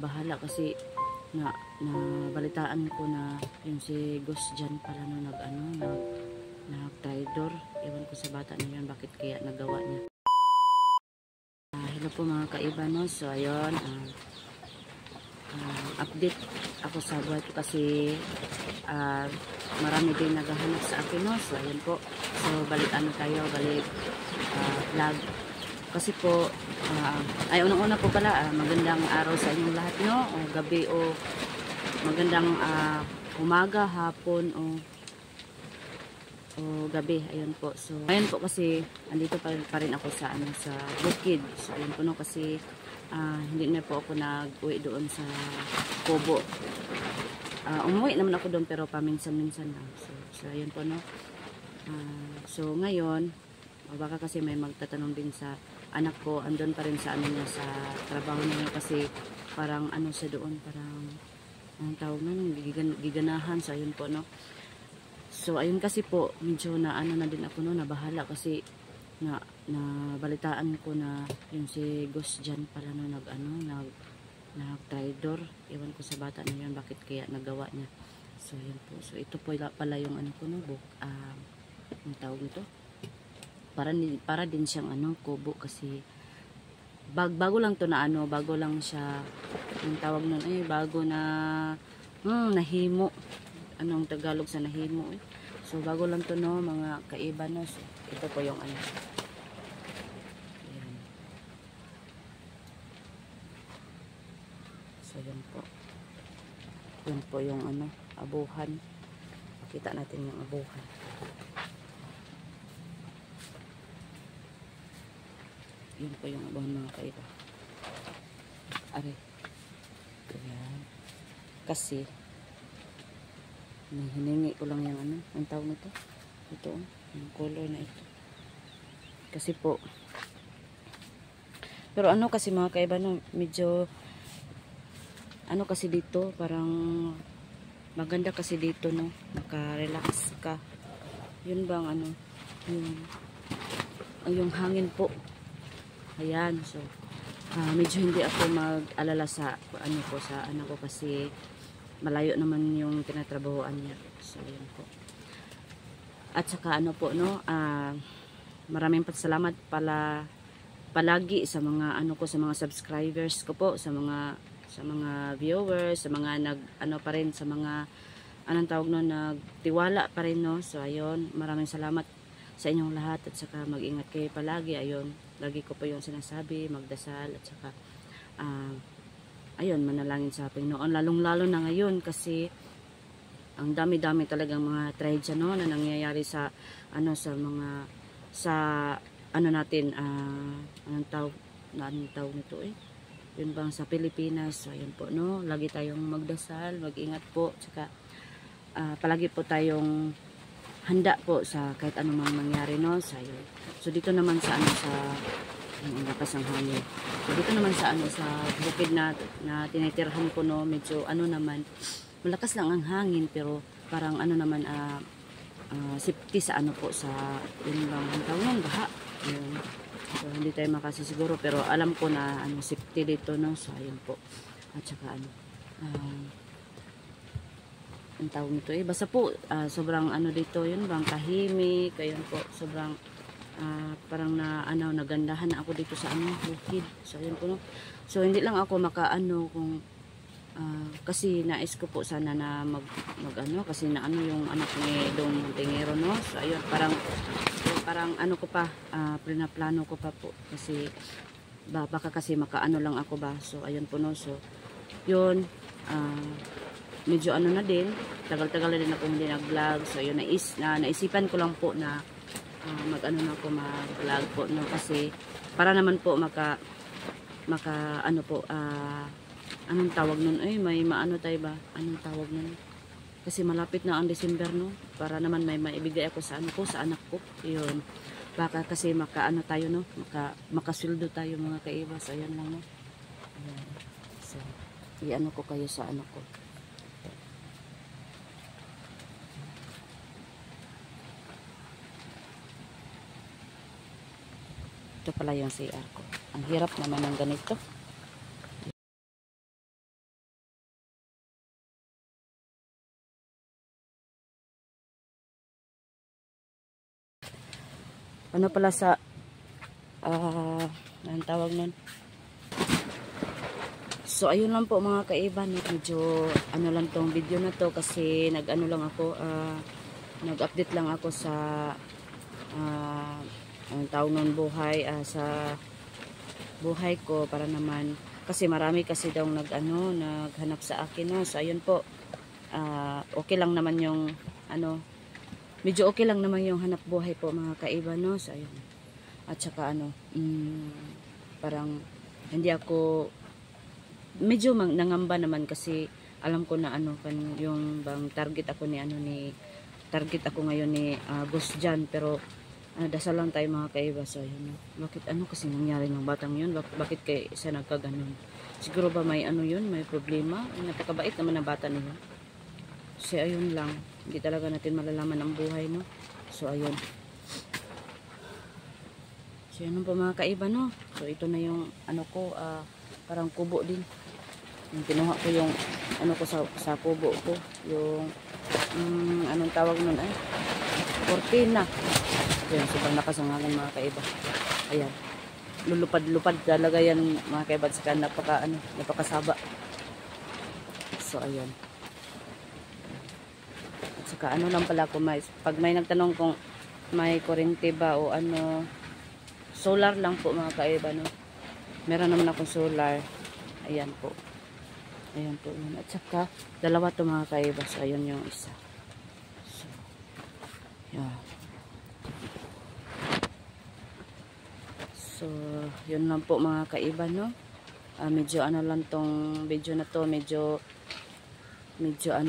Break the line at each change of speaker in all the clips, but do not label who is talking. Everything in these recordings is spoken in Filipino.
bahala kasi nabalitaan ko na yung si Gus dyan pala no nag-traitor. Ewan ko sa bata na yun bakit kaya nagawa niya. Hello po mga kaiba no. So ayun, update ako sa buhay ko kasi marami din naghahanap sa akin no. So ayun po. So balik vlog. Kasi po ay unang-una po pala magandang araw sa inyong lahat no, o gabi o magandang umaga, hapon o gabi. Ayun po. So ayun po kasi andito pa rin ako sa sa bukid. So ayun po no kasi hindi na po ako nag-uwi doon sa Kubo. Umuwi naman ako doon pero paminsan-minsan lang. So ayun po no. So ngayon baka kasi may magtatanong din sa anak ko, andun pa rin sa niya sa trabaho niya kasi parang siya doon, parang ang tawag na giganahan. So ayun po no. So ayun kasi po medyo na din ako no, nabahala kasi nabalitaan ko na yung si Gus dyan pala no nag-traitor. Ewan ko sa bata na yun bakit kaya nagawa niya. So ayun po. So ito po pala yung ko no, ang tawag nito. Para din siyang kubo kasi bago lang to na bago lang siya, ang tawag nun bago na nahimo. Anong Tagalog sa nahimo So bago lang to no mga kaiba no. So, ito po yung Ayan. So yan po. Yan po yung abuhan. Pakita natin yung abuhan. Yun po yung abuhan mga kaiba. Aray. Ayan. Kasi hiningi ko lang yung ang tawag nito. Ito, yung color na ito. Kasi po pero kasi mga kaiba no, medyo kasi dito parang maganda kasi dito no, naka-relax ka. Yun bang yung hangin po. Ayan, so medyo hindi ako mag-alala sa sa anak ko kasi malayo naman yung tinatrabahoan niya. So ayan po. At saka po no, maraming salamat palagi sa mga sa mga subscribers ko po, sa mga viewers, sa mga pa rin sa mga tawag no, nagtiwala pa rin no. So ayun, maraming salamat sa inyong lahat at saka mag-ingat kayo palagi. Ayun, lagi ko po yung sinasabi, magdasal at saka ayun, manalangin sa Panginoon, lalong-lalo na ngayon kasi ang dami-dami talagang mga tragedy no na nangyayari sa natin, anong tawag nito yun bang sa Pilipinas. So ayun po no, lagi tayong magdasal, mag-ingat po, saka palagi po tayong handa po sa kahit anumang mangyari no. So dito naman sa ang lakas ng hangin. So dito naman sa sa bukid na tinitirhan ko no, medyo naman malakas lang ang hangin pero parang naman safety sa po sa yun bang tawag baha. Yun. So hindi tayo makasisiguro pero alam ko na safety dito no. So ayun po. At saka ang tawag nito basta po sobrang dito yun bang tahimik. Ayun po, sobrang parang nagandahan na ako dito sa bukid. So ayun po no. So hindi lang ako kung kasi nais ko po sana na mag kasi yung anak ni Dong Tingero no. So ayun, parang ko pa plano ko pa po kasi baka kasi lang ako ba. So ayun po no. So yun, medyo na din, tagal-tagal na din ako hindi nag-vlog. So yun, naisipan ko lang po na na ako mag-vlog po no, kasi para naman po maka po anong tawag nun may tayo ba, anong tawag nun kasi malapit na ang December no, para naman may maibigay ako sa sa anak ko. Yun, baka kasi tayo no, makasweldo tayo mga kaiba. So ayan lang no. Ayan. So ko kayo sa anak ko. Ito pala yung CR ko. Ang hirap naman ng ganito. ano pala sa anong tawag nun. So ayun lang po mga kaiba, no? Medyo ano lang tong video na to kasi nag-ano lang ako, nag-update lang ako sa ang tawag nun, buhay, sa buhay ko, para naman kasi marami kasi daw naghanap sa akin, no? So ayun po, okay lang naman yung medyo okay lang naman yung hanap buhay po mga kaiba, no? So ayun, at saka parang hindi ako medyo nangamba naman kasi alam ko na yung bang target ako target ako ngayon ni Boss Jan, pero dasal lang tayo mga kaiba. So ayun, bakit kasi nangyari ng batang yun, bakit kay isa nagkaganon, siguro ba may yun, may problema, napakabait naman ng bata niya. So ayun lang, hindi talaga natin malalaman ang buhay, no? So ayun, so yun po mga kaiba, no? So ito na yung ko, parang kubo din. Yung kinuha ko yung ko sa kubo ko, yung anong tawag nun, cortina. Ayan, sobrang lakas ang hangin mga kaiba. Ayan, lulupad-lupad talaga yan mga kaiba, at saka napakasaba. So ayan, at saka lang pala ko, pag may nagtanong kung may kuryente ba o solar lang po mga kaiba, no? Meron naman akong solar. Ayan po. Ayan po. At saka dalawa to mga kaiba. So ayan yung isa. So yeah. So yun lang po mga kaiba, no? Medyo lang tong video na to, medyo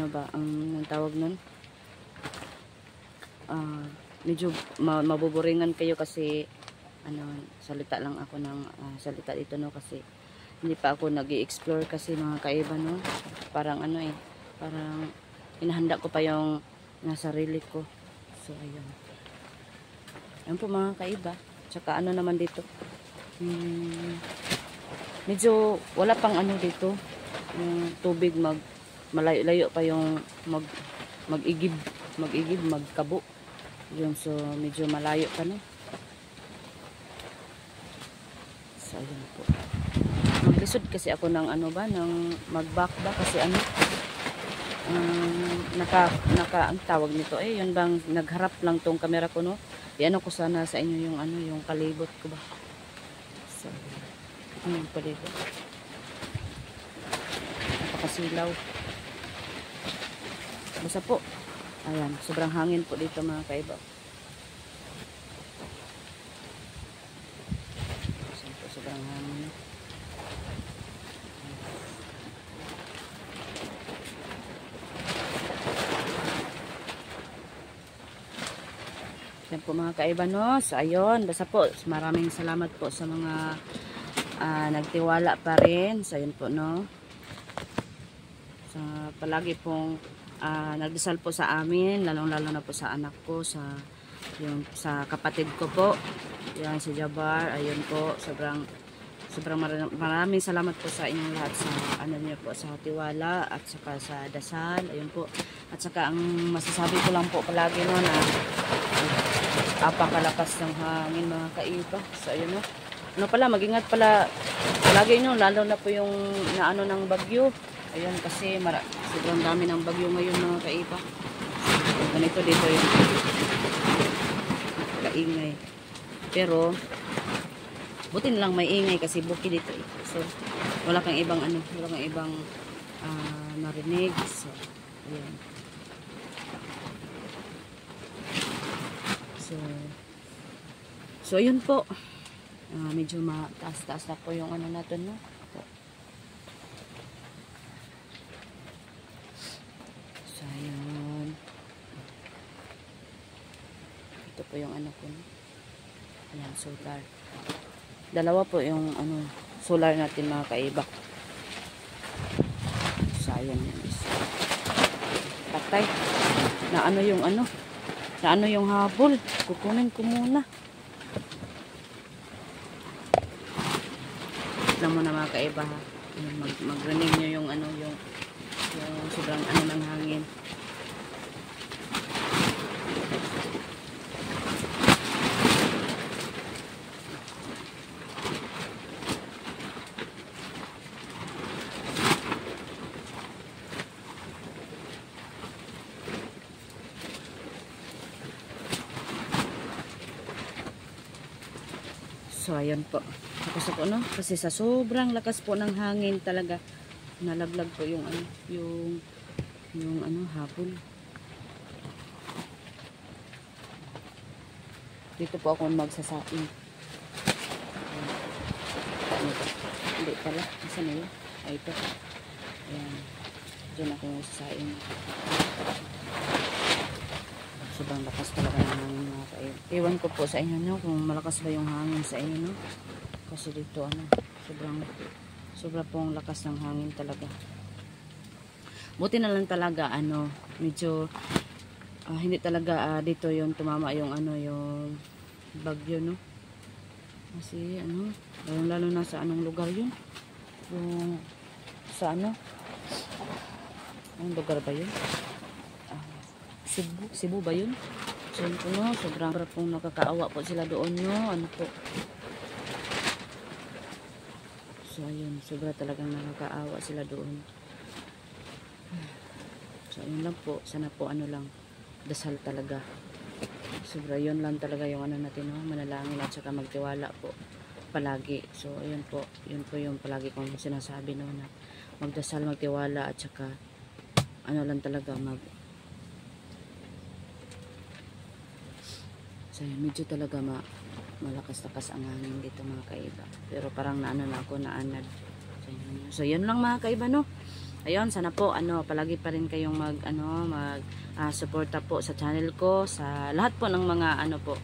ba ang tawag nun, medyo mabuburingan kayo kasi salita lang ako ng salita dito, no? Kasi hindi pa ako nag-i-explore kasi mga kaiba, no? Parang parang hinahanda ko pa yung sarili ko. So ayun, ayun po mga kaiba. Tsaka naman dito, medyo wala pang dito, yung tubig, malayo-layo pa yung mag-igib, magkabo yun. So medyo malayo pa, no? So ayun po, maglisod kasi ako ng ng mag-back ba kasi ang tawag nito yun bang nagharap lang tong camera ko, no? Ko sana sa inyo yung yung palibot ko ba. So yung palibot, napakasilaw, basta po. Ayan, sobrang hangin po dito mga kaiba. Sobrang hangin. Yan po mga kaiba, no? So ayun, basta po maraming salamat po sa mga nagtiwala pa rin. So ayun po, no? So palagi pong nagdasal po sa amin, lalong-lalo na po sa anak ko, sa kapatid ko po, yan si Jabar. Ayun po, sobrang maraming salamat po sa inyong lahat sa niyo po, sa tiwala at saka sa dasal. Ayun po, at saka ang masasabi ko lang po palagi, no, na apakalakas ng hangin mga kaiba. So ayun, no, pala, mag-ingat pala palagi nyo, lalo na po yung ng bagyo. Ayun, kasi sobrang dami ng bagyo ngayon mga kaiba. Ganito dito yung kaingay, pero buti na lang may ingay kasi buki dito so wala kang ibang marinig. So ayan, so ayun po, medyo mataas-taas na po yung natin, no? So ayun, ito po yung ko, no? Ayan, solar. Dalawa po yung solar natin mga kaiba. So ayan yan, patay na yung habol. Kukunin ko muna. Tignan mo na mga kaiba, ha. Mag-rinig nyo yung yung sobrang ng hangin. So ayun po. Tapos ako no, kasi sa sobrang lakas po ng hangin talaga nalaglag po yung ano, yung ano habol. Dito po ako magsasaing. Ano ba? Hindi pala. Nasaan na yun? Ay, ito. Ayan. Diyan ako magsasaing. Sobrang lakas talaga ng hangin mga kaib. Iwan ko po sa inyo no, kung malakas ba yung hangin sa inyo no. Kasi dito ano, sobra pong lakas ng hangin talaga. Buti na lang talaga ano, medyo hindi talaga dito yung tumama yung ano, yung bagyo no. Kasi ano, lalo na sa anong lugar yun? Yung sa ano? Anong lugar ba yun? Cebu ba yun? So yun po no, sobrang pong nakakaawa po sila doon no. Ano po? So ayun, sobra talagang nakakaawa sila doon. So ayun lang po, sana po ano lang, dasal talaga. Sobra yun lang talaga yung ano natin no, manalangin at saka magtiwala po palagi. So ayun po, yun po yung palagi kong sinasabi no, na magdasal, magtiwala at saka ano lang talaga so medyo talaga malakas-lakas ang hangin dito mga kaiba. Pero parang naano na ako, naanad. So yun lang mga kaiba no. Ayun, sana po ano palagi pa rin kayong suporta po sa channel ko, sa lahat po ng mga ano po,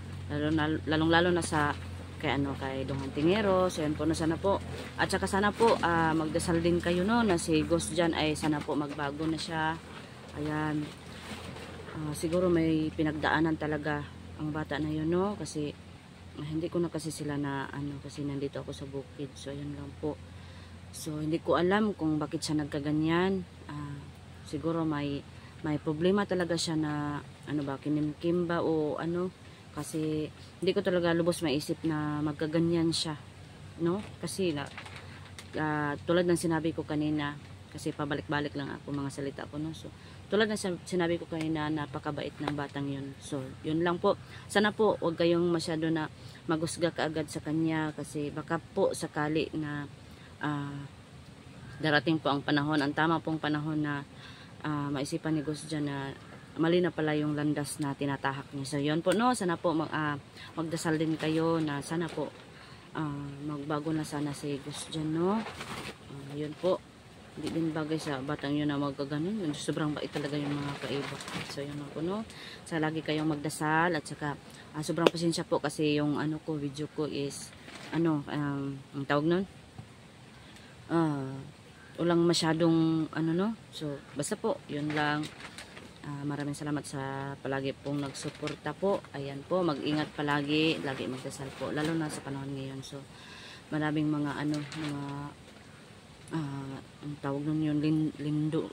lalong-lalo na sa kay Dong Tingero. So yun po no, sana po. At saka sana po magdasal din kayo no na si Ghost dyan ay sana po magbago na siya. Ayan. Siguro may pinagdaanan talaga ang bata na yun no, kasi hindi ko na kasi sila na ano, kasi nandito ako sa bukid. So yun lang po. So hindi ko alam kung bakit siya nagkaganyan. Siguro may problema talaga siya na ano ba, kinimkim ba o ano, kasi hindi ko talaga lubos maisip na magkaganyan siya no, kasi tulad ng sinabi ko kanina, kasi pabalik-balik lang ako mga salita ko no. So tulad ng sinabi ko kanina, napakabait ng batang yun. So yun lang po, sana po wag kayong masyado na maghusga kaagad sa kanya, kasi baka po sakali na darating po ang panahon, ang tama pong panahon na maisipan ni Ghost dyan na mali na pala yung landas na tinatahak niya. So yun po no, sana po magdasal din kayo na sana po magbago na sana si Ghost dyan no. Yun po, hindi din bagay sa batang yun na magkaganon. Sobrang bait talaga yung mga kaiba. So yun po no, sa lagi kayong magdasal at saka sobrang pasensya po kasi yung ano ko, video ko is ano, ang tawag nun, walang masyadong ano no. So basta po yun lang. Maraming salamat sa palagi pong nagsuporta po. Ayan po, mag-ingat palagi, lagi magdasal po lalo na sa panahon ngayon. So maraming mga ano, mga ang tawag nun yun, lindol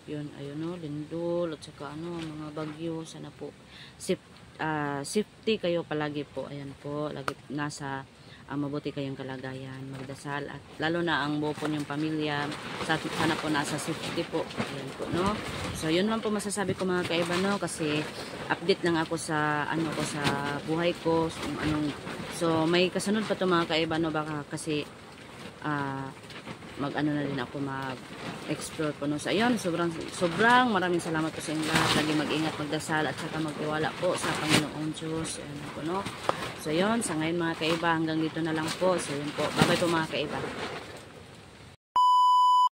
yun, ayun no, lindol at saka ano, mga bagyo. Sana po safety kayo palagi po. Ayan po, lagi nasa mabuti kayong kalagayan, magdasal at lalo na ang buo po niyong pamilya, sana po nasa safety po. Ayan po no. So yun lang po masasabi ko mga kaiba no, kasi update lang ako sa ano ko, sa buhay ko, so may kasunod pa to mga kaiba no, baka kasi mag-ano na din ako, mag-explore po no. So ayun, sobrang maraming salamat po sa inyo lahat. Lagi mag-ingat, magdasal at saka magtiwala po sa Panginoong Diyos. Ayun po no. So yun, sa ngayon mga kaiba, hanggang dito na lang po. So yun po, bye bye po mga kaiba.